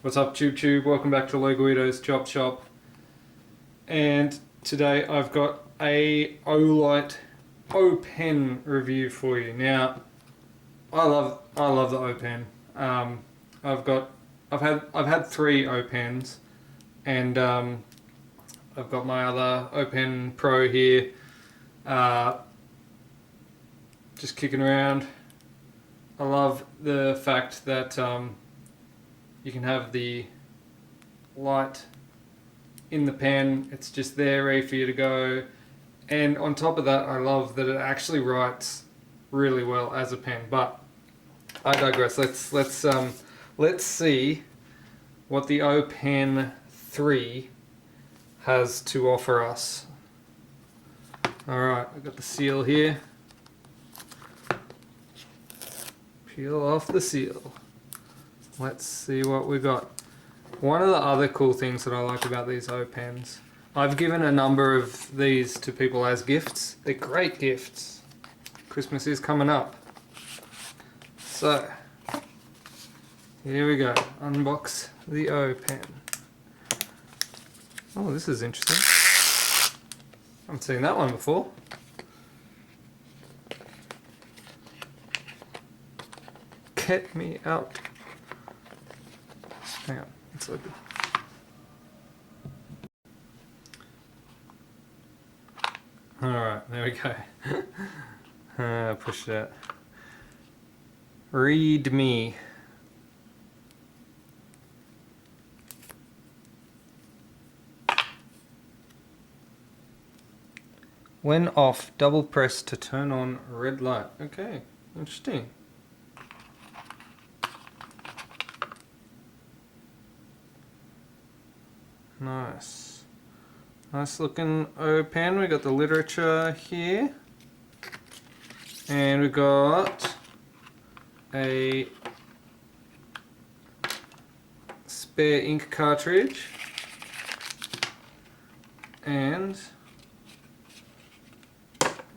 What's up, Tube? Welcome back to Loguito's Chop Shop. And today I've got a Olight O Pen review for you. Now, I love the O Pen. I've had three O Pens, and I've got my other O Pen Pro here, just kicking around. I love the fact that you can have the light in the pen. It's just there ready for you to go. And on top of that, I love that it actually writes really well as a pen. But I digress. Let's see what the O Pen 3 has to offer us. Alright, I've got the seal here. Peel off the seal. Let's see what we got. One of the other cool things that I like about these O Pens, I've given a number of these to people as gifts. They're great gifts. Christmas is coming up. So, here we go. Unbox the O Pen. Oh, this is interesting. I haven't seen that one before. Get me out. Hang on, it's open. Alright, there we go. Push that. Read me. When off, double press to turn on red light. Okay, interesting. Nice. Nice looking O Pen. We got the literature here. And we got a spare ink cartridge. And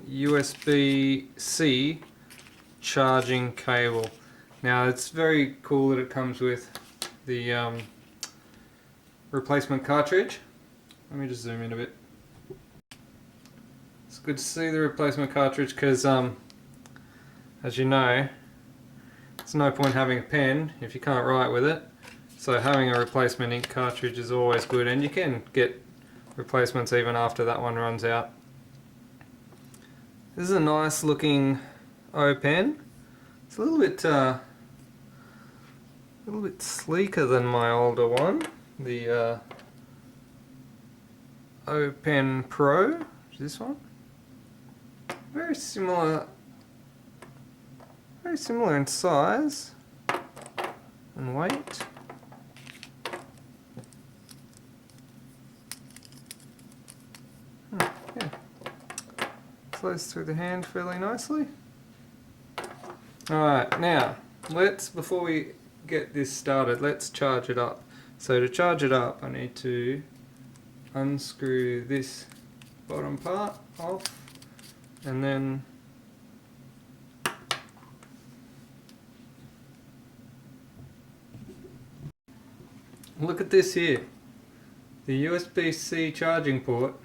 USB-C charging cable. Now it's very cool that it comes with the replacement cartridge. Let me just zoom in a bit. It's good to see the replacement cartridge because, as you know, there's no point having a pen if you can't write with it. So having a replacement ink cartridge is always good, and you can get replacements even after that one runs out. This is a nice looking O Pen. It's a little bit sleeker than my older one. The O Pen Pro, which is this one. Very similar in size and weight. Yeah. Flows through the hand fairly nicely. Alright, now before we get this started, let's charge it up. So to charge it up, I need to unscrew this bottom part off, and then look at this here. The USB-C charging port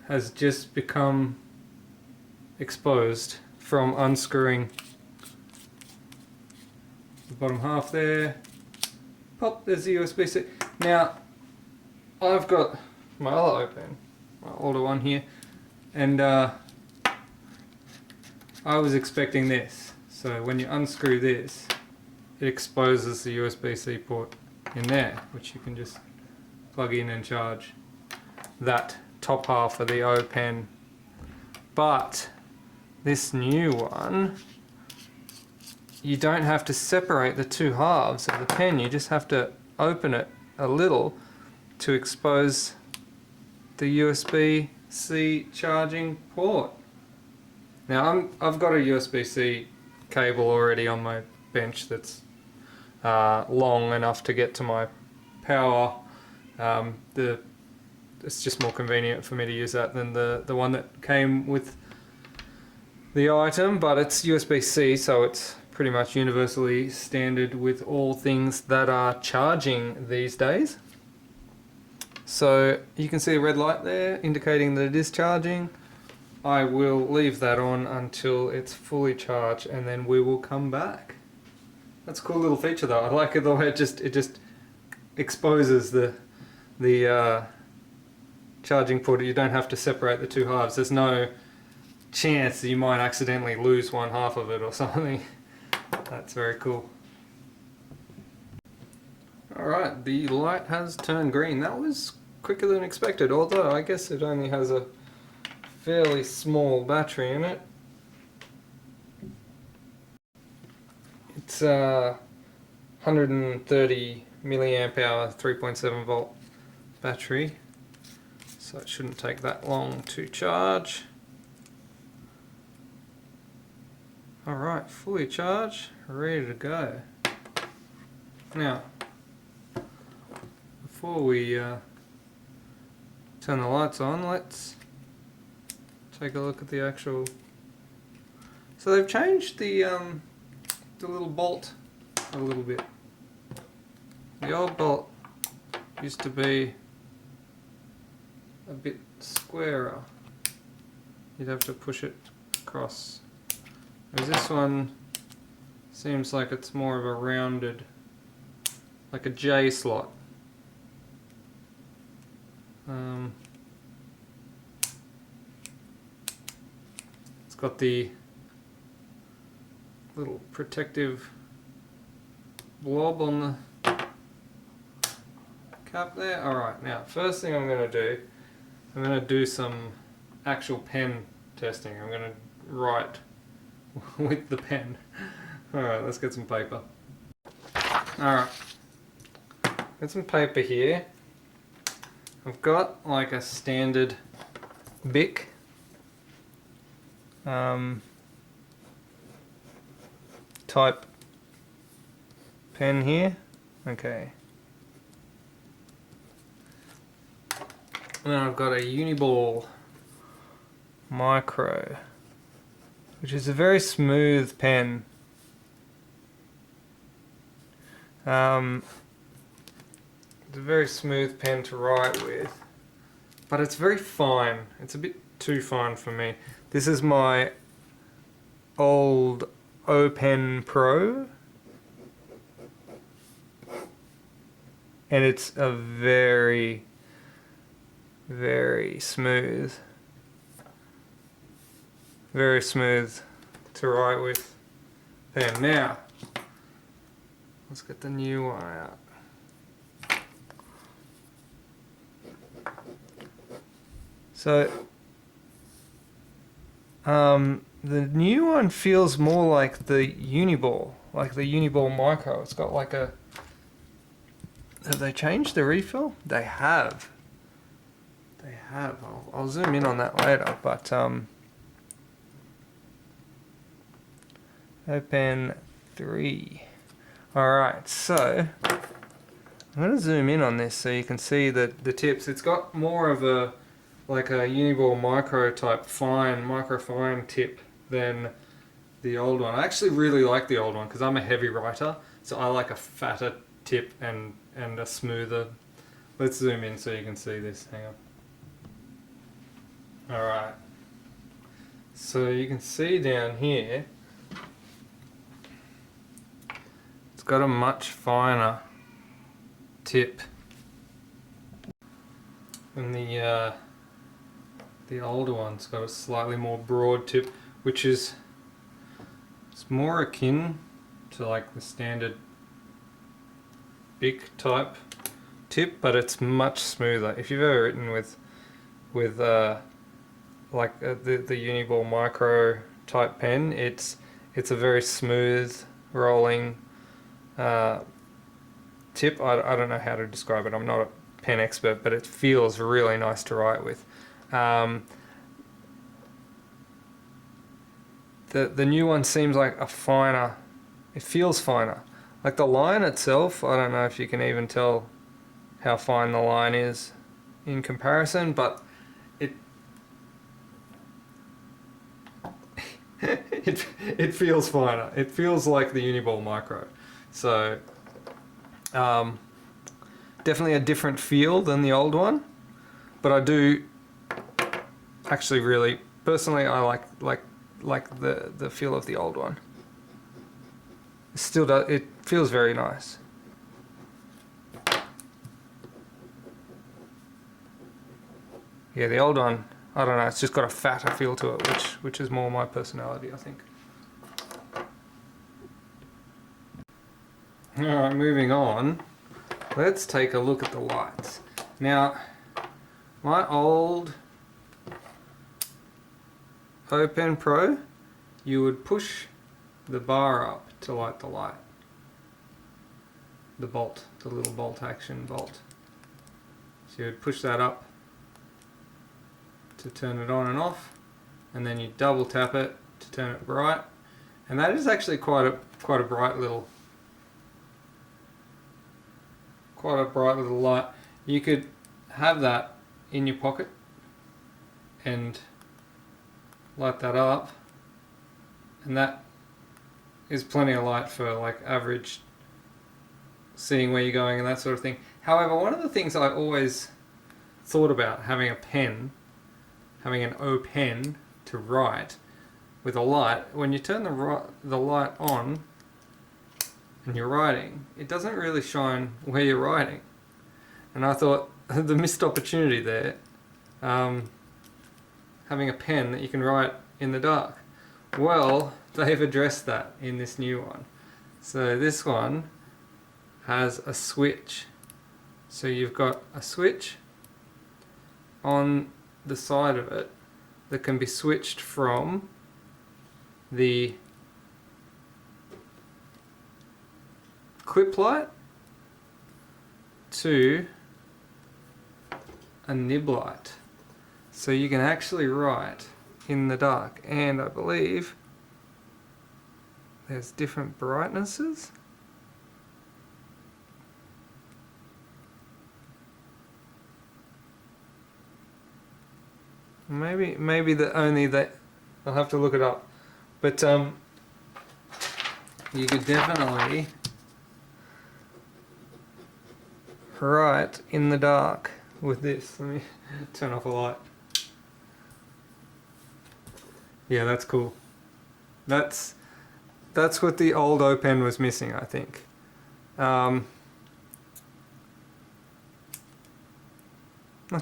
has just become exposed from unscrewing the bottom half there. Pop, there's the USB-C. Now, I've got my other O Pen, my older one here, and I was expecting this. So when you unscrew this, it exposes the USB-C port in there, which you can just plug in and charge that top half of the O Pen. But this new one, you don't have to separate the two halves of the pen. You just have to open it a little to expose the USB-C charging port. Now I've got a USB-C cable already on my bench that's long enough to get to my power. It's just more convenient for me to use that than the one that came with the item, but it's USB-C, so it's pretty much universally standard with all things that are charging these days. So you can see a red light there indicating that it is charging. I will leave that on until it's fully charged and then we will come back. That's a cool little feature though. I like it the way it just exposes the charging port. You don't have to separate the two halves. There's no chance that you might accidentally lose one half of it or something. That's very cool. Alright, the light has turned green. That was quicker than expected, although I guess it only has a fairly small battery in it. It's 130 milliamp hour 3.7 volt battery, so it shouldn't take that long to charge. Alright, fully charged, ready to go. Now, before we turn the lights on, let's take a look at the actual... So they've changed the little bolt a little bit. The old bolt used to be a bit squarer. You'd have to push it across. Whereas this one seems like it's more of a rounded, like a J slot. It's got the little protective blob on the cap there. Alright, now first thing I'm going to do some actual pen testing. I'm going to write with the pen. Alright, let's get some paper. Alright, got some paper here. I've got like a standard Bic. Type pen here. Okay. And then I've got a Uniball Micro, which is a very smooth pen. It's a very smooth pen to write with, but it's very fine. It's a bit too fine for me. This is my old O Pen Pro, and it's a very, very smooth to write with pen. Now, let's get the new one out. So, the new one feels more like the Uniball, Micro. It's got like a... Have they changed the refill? They have. They have. I'll zoom in on that later, but Open 3. Alright, so I'm going to zoom in on this so you can see the tips. It's got more of a like a Uniball Micro type micro fine tip than the old one. I actually really like the old one because I'm a heavy writer, so I like a fatter tip and a smoother. Let's zoom in so you can see this. Hang on. Alright. So you can see down here, it's got a much finer tip than the older one's got a slightly more broad tip, which is it's more akin to like the standard Bic type tip, but it's much smoother. If you've ever written with the Uniball Micro type pen, it's a very smooth rolling tip. I don't know how to describe it. I'm not a pen expert, but it feels really nice to write with. The new one seems like a finer, it feels finer. Like the line itself, I don't know if you can even tell how fine the line is in comparison, but it it feels finer. It feels like the Uniball Micro. So definitely a different feel than the old one, but I do actually really personally I like the feel of the old one. It still does. It feels very nice. Yeah, the old one, I don't know, it's just got a fatter feel to it, which is more my personality, I think. Alright, moving on. Let's take a look at the lights. Now, my old O-Pen Pro, you would push the bar up to light the light. The bolt, the little bolt action bolt. So you would push that up to turn it on and off, and then you double tap it to turn it bright, and that is actually quite a bright little light. You could have that in your pocket and light that up, and that is plenty of light for like average seeing where you're going and that sort of thing. However, one of the things I always thought about having a pen, having an O-Pen to write with a light, when you turn the light on and you're writing, it doesn't really shine where you're writing. And I thought the missed opportunity there, having a pen that you can write in the dark. Well, they've addressed that in this new one. So this one has a switch. So you've got a switch on the side of it that can be switched from the clip light to a nib light. So you can actually write in the dark, and I believe there's different brightnesses. Maybe only that. I'll have to look it up. But you could definitely write in the dark with this. Let me turn off a light. Yeah, that's cool. That's what the old O-Pen was missing, I think. Not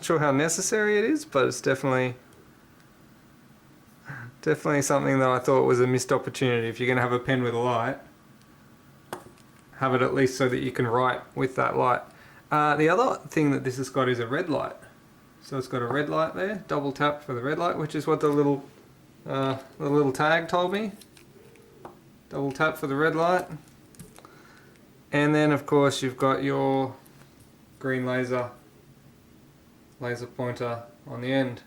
sure how necessary it is, but it's definitely something that I thought was a missed opportunity. If you're going to have a pen with a light, have it at least so that you can write with that light. The other thing that this has got is a red light. So it's got a red light there, double tap for the red light, which is what the little tag told me. Double tap for the red light. And then of course you've got your green laser pointer on the end,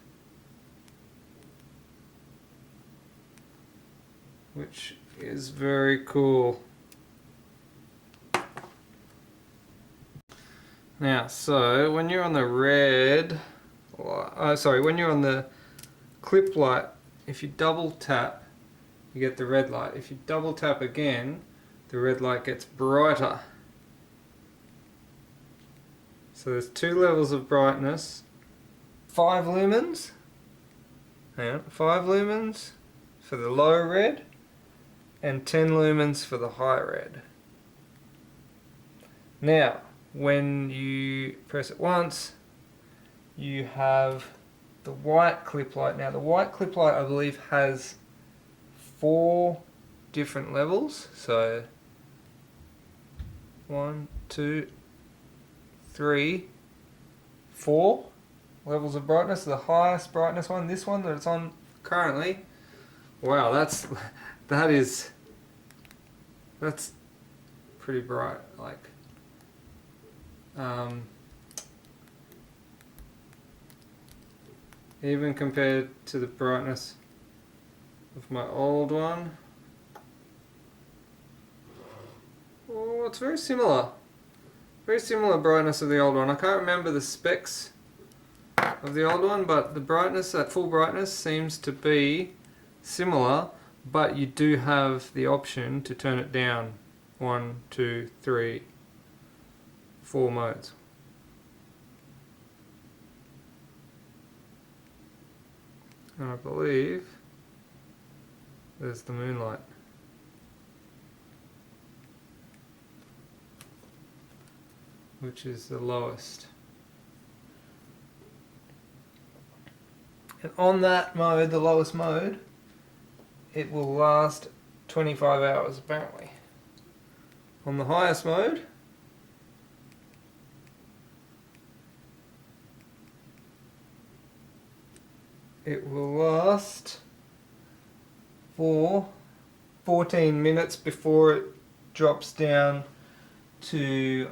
which is very cool. Now, so when you're on the when you're on the clip light, if you double tap, you get the red light. If you double tap again, the red light gets brighter. So there's 2 levels of brightness. 5 lumens. Hang on, 5 lumens for the low red, and 10 lumens for the high red. Now, when you press it once, you have the white clip light. Now, the white clip light, I believe, has 4 different levels. So 1, 2, 3, 4 levels of brightness. The highest brightness one, this one that it's on currently. Wow, that's pretty bright. Like, even compared to the brightness of my old one. Oh, it's very similar. Very similar brightness of the old one. I can't remember the specs of the old one, but the brightness at full brightness seems to be similar, but you do have the option to turn it down 1, 2, 3, 4 modes. And I believe there's the moonlight. Which is the lowest. And on that mode, the lowest mode, it will last 25 hours apparently. On the highest mode, it will last for 14 minutes before it drops down to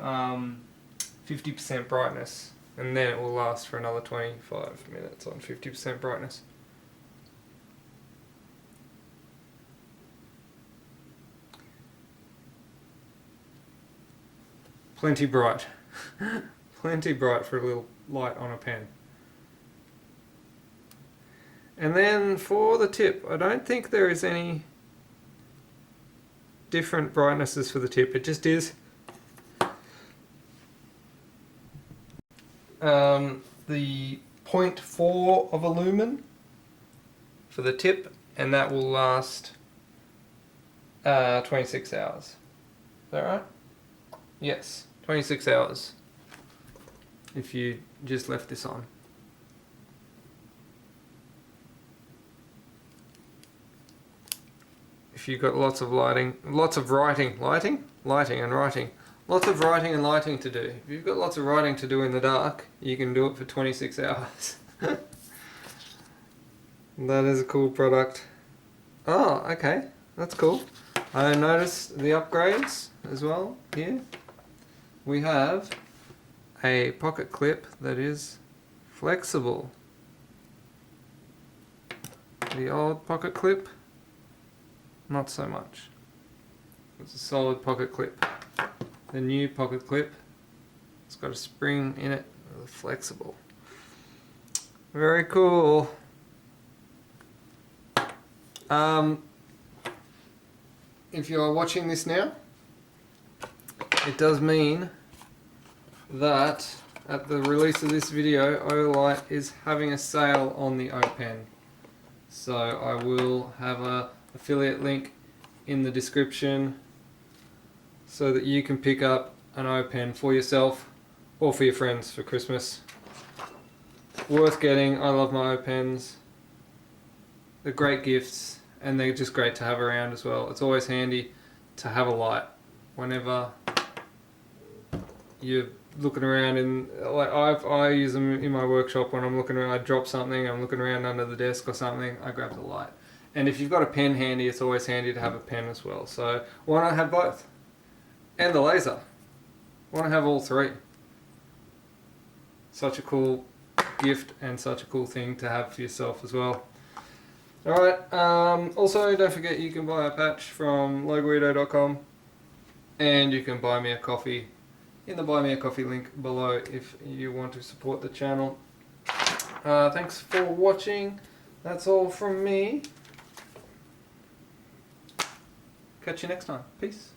50% brightness, and then it will last for another 25 minutes on 50% brightness. Plenty bright. Plenty bright for a little light on a pen. And then for the tip, I don't think there is any different brightnesses for the tip. It just is the 0.4 of a lumen for the tip, and that will last 26 hours. Is that right? Yes, 26 hours if you just left this on. If you've got lots of lighting, lots of writing and writing, lots of writing and lighting to do. If you've got lots of writing to do in the dark, you can do it for 26 hours. That is a cool product. Oh, okay, that's cool. I noticed the upgrades as well here. We have a pocket clip that is flexible. The old pocket clip, not so much. It's a solid pocket clip. The new pocket clip, it's got a spring in it, flexible. Very cool. If you are watching this now, it does mean that at the release of this video, Olight is having a sale on the O Pen. So I will have an affiliate link in the description so that you can pick up an O Pen for yourself or for your friends for Christmas. Worth getting. I love my O Pens. They're great gifts, and they're just great to have around as well. It's always handy to have a light whenever you're looking around. And like I use them in my workshop when I'm looking around. I drop something, I'm looking around under the desk or something, I grab the light. And if you've got a pen handy, it's always handy to have a pen as well. So why not have both? And the laser. Why not have all three? Such a cool gift and such a cool thing to have for yourself as well. Alright, also don't forget you can buy a patch from logoito.com, and you can buy me a coffee in the Buy Me a Coffee link below if you want to support the channel. Thanks for watching. That's all from me. Catch you next time. Peace.